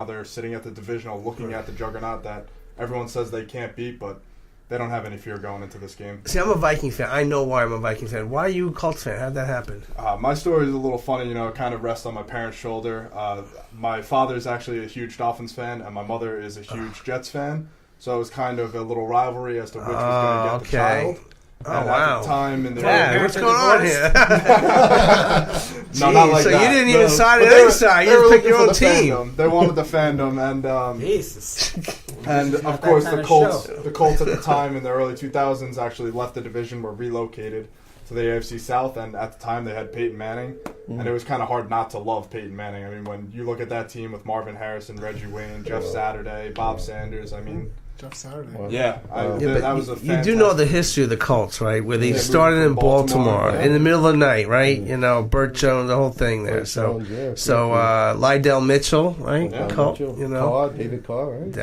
they're sitting at the divisional looking at the juggernaut that everyone says they can't beat, but they don't have any fear going into this game. See, I'm a Viking fan. I know why I'm a Viking fan. Why are you a Colts fan? How'd that happen? My story is a little funny, it kind of rests on my parents' shoulder. My father is actually a huge Dolphins fan, and my mother is a huge Jets fan. So it was kind of a little rivalry as to which was going to get the child. And at the time in the what's going on here? No, not like so that. You didn't even side on any side. You just picked your own team. Fandom. They wanted the fandom, and Jesus. And of course, the Colts at the time in the early 2000s actually left the division, were relocated to the AFC South, and at the time they had Peyton Manning, and it was kind of hard not to love Peyton Manning. I mean, when you look at that team with Marvin Harrison, Reggie Wayne, Jeff Saturday, Bob Sanders, I mean. Jeff Saturday. Yeah, that was a fantastic. You do know the history of the Colts, right? Where they started in Baltimore in the middle of the night, right? Burt Jones, the whole thing there. Lydell Mitchell, right? Yeah, Colt, Carr, David Carr, right?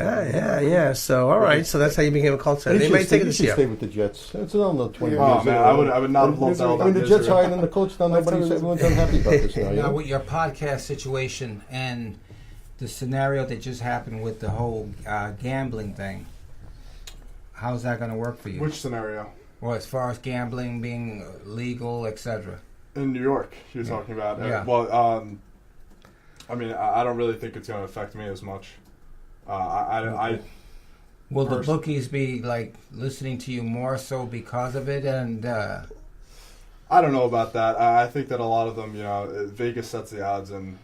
Yeah. So, all right. So that's how you became a Colts fan. They might take it this year. Stay with the Jets. It's another 20 years. Oh, man, I would not have loved all that. I mean, the Jets higher than the Colts now. Everyone's unhappy about this now. Now, with your podcast situation and the scenario that just happened with the whole gambling thing, how's that going to work for you? Which scenario? Well, as far as gambling being legal, etc. In New York, you're talking about. Yeah. Well, I mean, I don't really think it's going to affect me as much. Will the bookies be like listening to you more so because of it? And I don't know about that. I think that a lot of them, Vegas sets the odds, and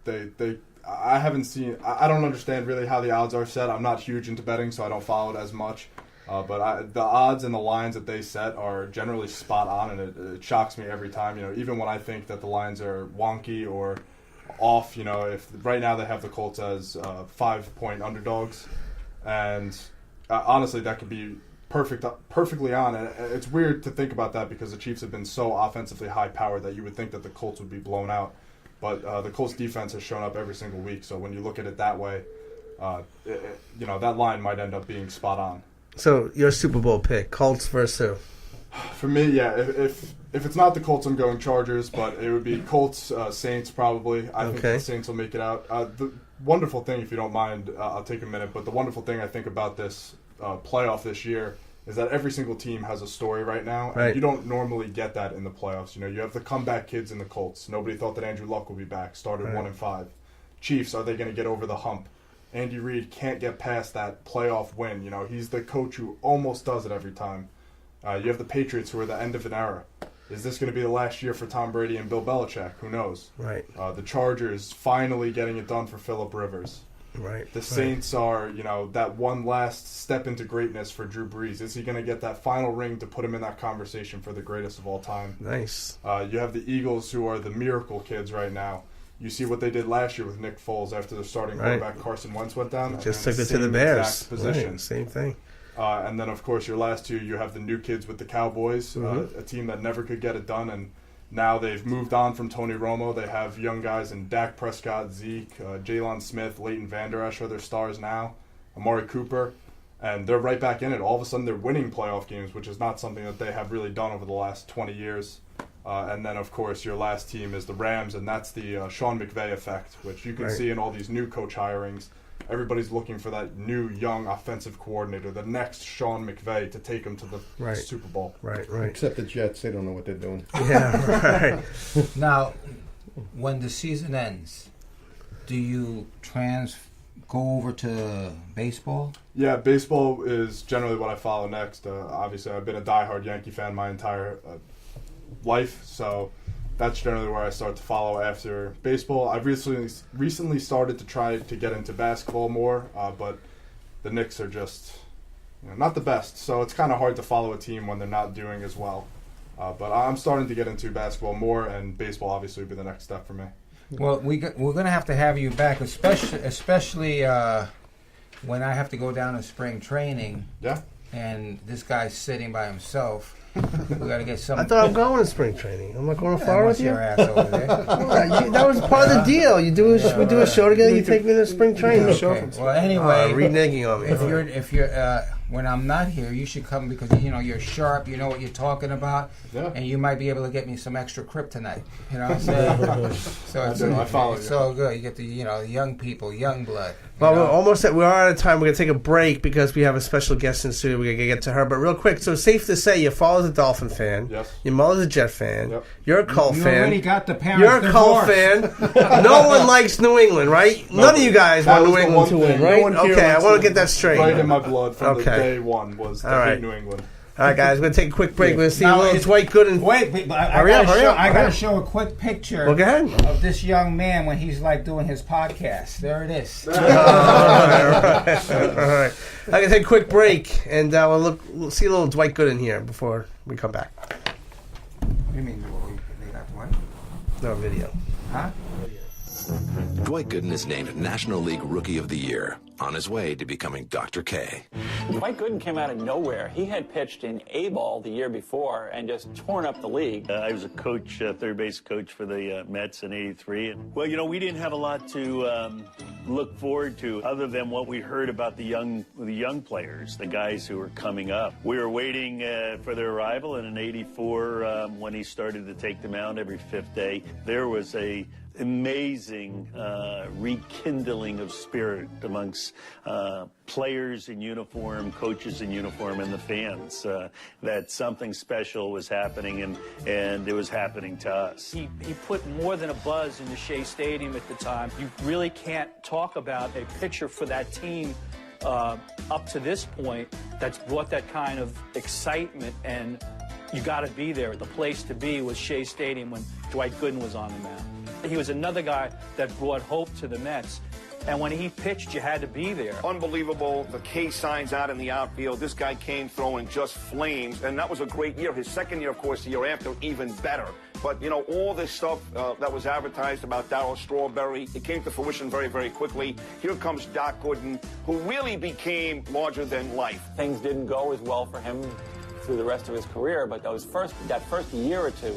they. I haven't seen. I don't understand really how the odds are set. I'm not huge into betting, so I don't follow it as much. But the odds and the lines that they set are generally spot on, and it shocks me every time. Even when I think that the lines are wonky or off. If right now they have the Colts as 5-point underdogs, and honestly, that could be perfectly on. And it's weird to think about that because the Chiefs have been so offensively high powered that you would think that the Colts would be blown out. But the Colts defense has shown up every single week. So when you look at it that way, that line might end up being spot on. So your Super Bowl pick, Colts versus who? For me, yeah. If it's not the Colts, I'm going Chargers. But it would be Colts, Saints probably. I think the Saints will make it out. The wonderful thing, if you don't mind, I'll take a minute. But the wonderful thing I think about this playoff this year is that every single team has a story right now. And you don't normally get that in the playoffs. You have the comeback kids in the Colts. Nobody thought that Andrew Luck would be back. Started 1-5. Chiefs, are they going to get over the hump? Andy Reid can't get past that playoff win. He's the coach who almost does it every time. You have the Patriots, who are the end of an era. Is this going to be the last year for Tom Brady and Bill Belichick? Who knows? Right. The Chargers finally getting it done for Phillip Rivers. Right. The Saints are, that one last step into greatness for Drew Brees. Is he going to get that final ring to put him in that conversation for the greatest of all time? Nice. You have the Eagles, who are the miracle kids right now. You see what they did last year with Nick Foles after the starting quarterback Carson Wentz went down. Just took it to the Bears. Position. Right, same thing. And then, of course, your last two, you have the new kids with the Cowboys, a team that never could get it done. And now they've moved on from Tony Romo. They have young guys in Dak Prescott, Zeke, Jalen Smith, Leighton Vander Esch are their stars now, Amari Cooper. And they're right back in it. All of a sudden, they're winning playoff games, which is not something that they have really done over the last 20 years. And then, of course, your last team is the Rams, and that's the Sean McVay effect, which you can see in all these new coach hirings. Everybody's looking for that new, young offensive coordinator, the next Sean McVay, to take them to the Super Bowl. Right. Except the Jets, they don't know what they're doing. Yeah, right. Now, when the season ends, do you go over to baseball? Yeah, baseball is generally what I follow next. Obviously, I've been a diehard Yankee fan my entire life, so that's generally where I start to follow after baseball. I've recently started to try to get into basketball more, but the Knicks are just not the best, so it's kind of hard to follow a team when they're not doing as well. But I'm starting to get into basketball more, and baseball obviously would be the next step for me. Well, we're going to have you back, especially when I have to go down to spring training. Yeah. And this guy's sitting by himself. We got to get some. I thought I'm going to spring training. I'm not going to Florida with you. Your ass over there. That was part of the deal. We do a show together. You take me to spring training. Okay. Well, anyway, reneging on me. If you're when I'm not here, you should come because you're sharp. You know what you're talking about, and you might be able to get me some extra kryptonite. You know what I'm saying? So it's so good. You get the young people, young blood. Well, we're out of time. We're going to take a break because we have a special guest in the studio. We're going to get to her. But real quick, so it's safe to say your father's a Dolphin fan. Yes. Your mother's a Jet fan. Yep. You're a Colt fan. You already got the parents You're a Colt fan. No one likes New England, right? None of you guys want New England to win, right? Okay, I want to get that straight. Right in my blood from the day one was to hate New England. All right, guys, we're going to take a quick break. We're going to see a little Dwight Gooden. Wait, hurry up. I got to show a quick picture Well, go ahead. of this young man when he's like doing his podcast. There it is. All right. I'm going to take a quick break, and we'll see a little Dwight Gooden here before we come back. What do you mean they got Dwight? No video. Huh? Dwight Gooden is named National League Rookie of the Year, on his way to becoming Dr. K. Dwight Gooden came out of nowhere. He had pitched in A-ball the year before and just torn up the league. I was a coach, third base coach for the Mets in '83. And, well, we didn't have a lot to look forward to other than what we heard about the young players, the guys who were coming up. We were waiting for their arrival, and in '84, when he started to take the mound every fifth day, there was a amazing rekindling of spirit amongst players in uniform, coaches in uniform, and the fans. That something special was happening, and it was happening to us. He put more than a buzz into Shea Stadium at the time. You really can't talk about a pitcher for that team up to this point that's brought that kind of excitement, and you got to be there. The place to be was Shea Stadium when Dwight Gooden was on the mound. He was another guy that brought hope to the Mets. And when he pitched, you had to be there. Unbelievable. The K signs out in the outfield. This guy came throwing just flames, and that was a great year. His second year, of course, the year after, even better. But, all this stuff that was advertised about Darryl Strawberry, it came to fruition very, very quickly. Here comes Doc Gooden, who really became larger than life. Things didn't go as well for him through the rest of his career, but that first year or two,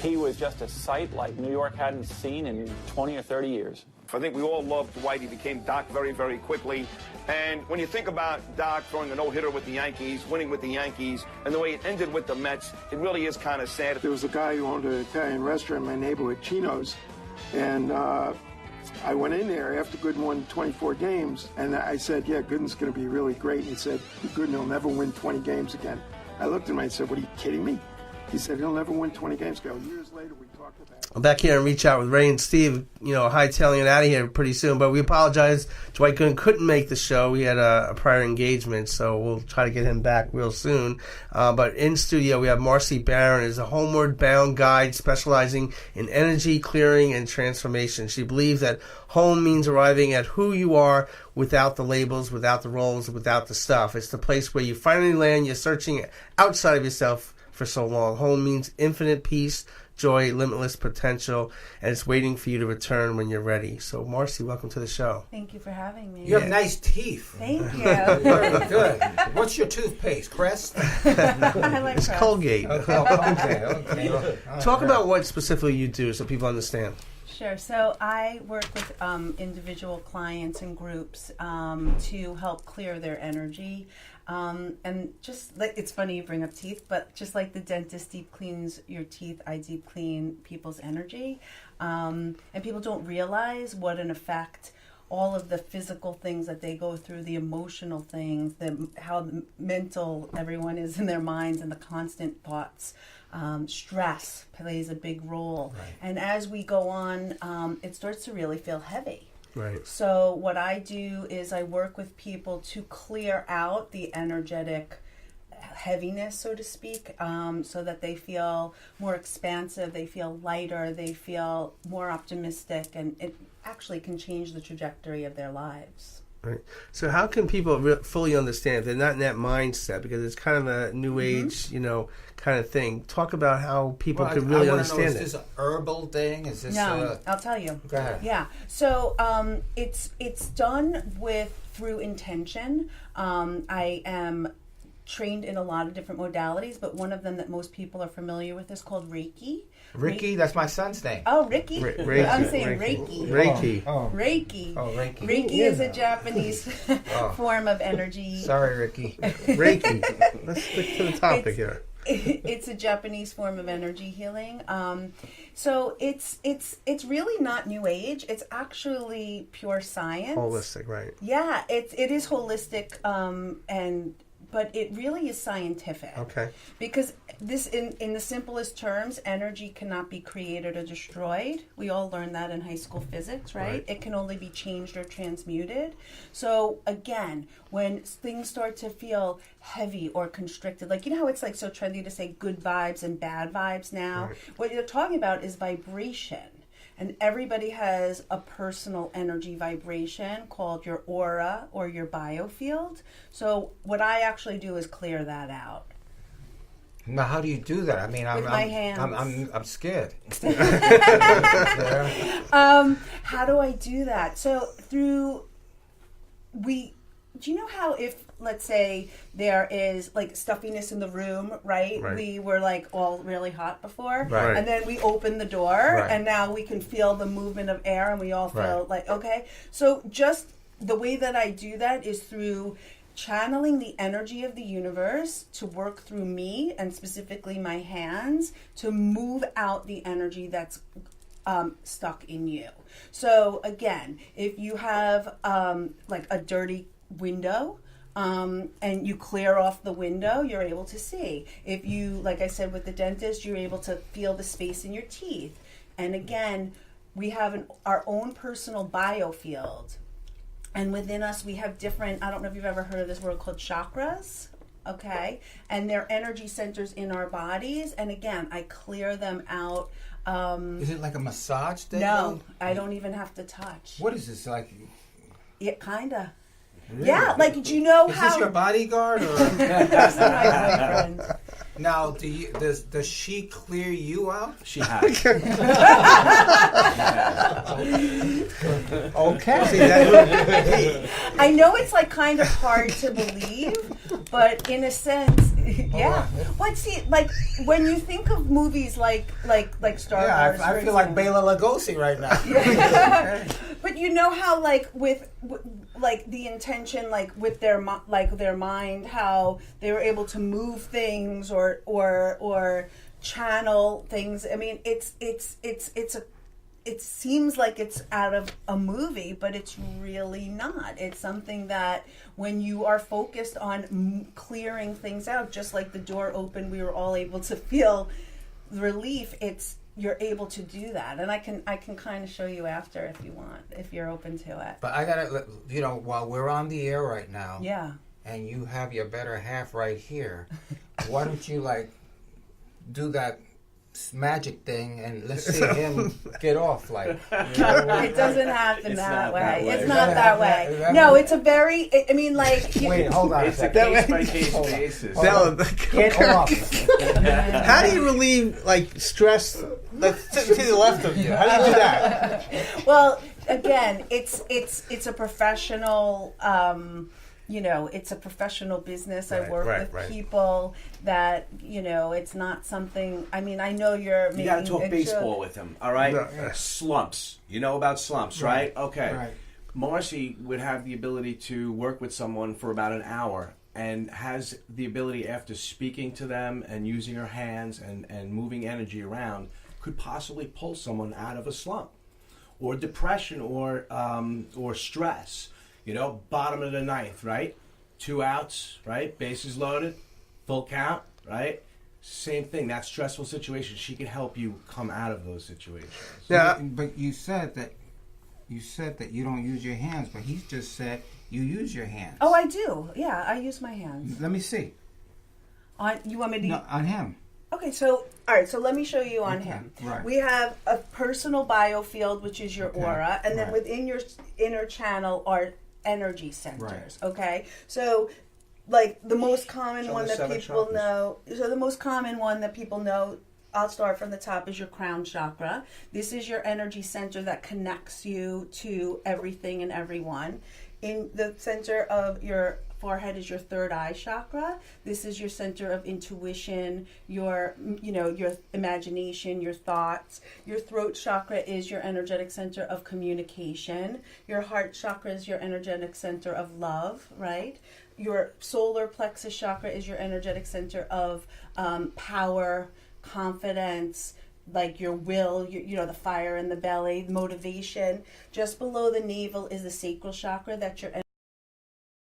he was just a sight like New York hadn't seen in 20 or 30 years. I think we all loved Dwight. He became Doc very, very quickly. And when you think about Doc throwing a no-hitter with the Yankees, winning with the Yankees, and the way it ended with the Mets, it really is kind of sad. There was a guy who owned an Italian restaurant in my neighborhood, Chino's, and I went in there after Gooden won 24 games, and I said, yeah, Gooden's going to be really great. And he said, Gooden will never win 20 games again. I looked at him and I said, what, are you kidding me? He said he'll never win 20 games ago. Years later, we talked about it. I'm back here and reach out with Ray and Steve, hightailing it out of here pretty soon. But we apologize. Dwight Gooden couldn't make the show. We had a prior engagement, so we'll try to get him back real soon. But in studio, we have Marcy Barron, is a homeward-bound guide specializing in energy, clearing, and transformation. She believes that home means arriving at who you are without the labels, without the roles, without the stuff. It's the place where you finally land. You're searching outside of yourself for so long. Home means infinite peace, joy, limitless potential, and it's waiting for you to return when you're ready. So, Marcy, welcome to the show. Thank you for having me. You have nice teeth. Thank you. Very good. What's your toothpaste, Crest? I like It's Crest. Colgate. Okay. Talk about what specifically you do so people understand. Sure. So I work with individual clients and groups to help clear their energy. And just like, it's funny you bring up teeth, but just like the dentist deep cleans your teeth, I deep clean people's energy. And people don't realize what an effect all of the physical things that they go through, the emotional things, how mental everyone is in their minds, and the constant thoughts. Stress plays a big role. Right. And as we go on, it starts to really feel heavy. Right. So what I do is I work with people to clear out the energetic heaviness, so to speak, so that they feel more expansive, they feel lighter, they feel more optimistic, and it actually can change the trajectory of their lives. Right. So how can people fully understand if they're not in that mindset, because it's kind of a new age, kind of thing? Talk about how people can really understand it. Is this an herbal thing? Is this? No, I'll tell you. Go ahead. Yeah. So it's done through intention. I am trained in a lot of different modalities, but one of them that most people are familiar with is called Reiki. Ricky, that's my son's name. Oh, Ricky? Reiki. I'm saying Reiki. Reiki. Reiki. Oh, Reiki. Reiki is a Japanese form of energy. Sorry, Ricky. Reiki. Let's stick to the topic here. It's a Japanese form of energy healing. So it's really not New Age. It's actually pure science. Holistic, right? Yeah, it is holistic, but it really is scientific. Okay. Because this, in the simplest terms, energy cannot be created or destroyed. We all learned that in high school physics, right? It can only be changed or transmuted. So again, when things start to feel heavy or constricted, like, you know how it's like so trendy to say good vibes and bad vibes now? What you're talking about is vibration. And everybody has a personal energy vibration called your aura or your biofield. So what I actually do is clear that out. Now, how do you do that? I mean, my hands. I'm scared. How do I do that? So do you know how if, let's say, there is like stuffiness in the room, right? We were like all really hot before, and then we open the door, and now we can feel the movement of air, and we all feel like, okay. So just the way that I do that is through channeling the energy of the universe to work through me, and specifically my hands, to move out the energy that's stuck in you. So again, if you have like a dirty window, and you clear off the window, you're able to see. If you, like I said with the dentist, you're able to feel the space in your teeth. And again, we have our own personal biofield. And within us, we have different, I don't know if you've ever heard of this word called chakras, okay? And they're energy centers in our bodies. And again, I clear them out. Is it like a massage thing? No, I don't even have to touch. What is this, like? Yeah, kinda. Really? Yeah, like, do you know is how... Is this your bodyguard? Or? That's my boyfriend. Now, does she clear you out? She has. Okay. I know it's like kind of hard to believe, but in a sense, yeah. But see, like when you think of movies like Star Wars, I feel like Bela Lugosi right now. But you know how like with like the intention, like with their mind, how they were able to move things or channel things. I mean, it seems like it's out of a movie, but it's really not. It's something that when you are focused on clearing things out, just like the door opened, we were all able to feel relief. You're able to do that, and I can kind of show you after if you want, if you're open to it. But I gotta, while we're on the air right now, yeah, and you have your better half right here, why don't you do that magic thing and let's see him get off it doesn't happen that way. It's not that way. No, it's a very, I mean, like... Wait, hold on. It's a case-by-case basis. Get off. How do you relieve, stress that's sitting to the left of you? How do you do that? Well, again, it's a professional... it's a professional business. I work with people that, it's not something, I mean, I know you're making... You got to talk baseball with him, all right? Slumps. You know about slumps, right? Okay. Right. Marcy would have the ability to work with someone for about an hour and has the ability, after speaking to them and using her hands and moving energy around, could possibly pull someone out of a slump or depression or stress. Bottom of the ninth, right? 2 outs, right? Bases loaded, full count, right? Same thing. That stressful situation. She can help you come out of those situations. Yeah, but you said that you don't use your hands, but he just said you use your hands. Oh, I do. Yeah, I use my hands. Let me see. You want me to? No, on him. Okay, all right, so let me show you on him. Right. We have a personal biofield, which is your aura, and then within your inner channel are energy centers, okay? So, the most common one that people know, I'll start from the top, is your crown chakra. This is your energy center that connects you to everything and everyone. In the center of your forehead is your third eye chakra. This is your center of intuition, your imagination, your thoughts. Your throat chakra is your energetic center of communication. Your heart chakra is your energetic center of love, right? Your solar plexus chakra is your energetic center of power, confidence, like your will, the fire in the belly, motivation. Just below the navel is the sacral chakra. That's your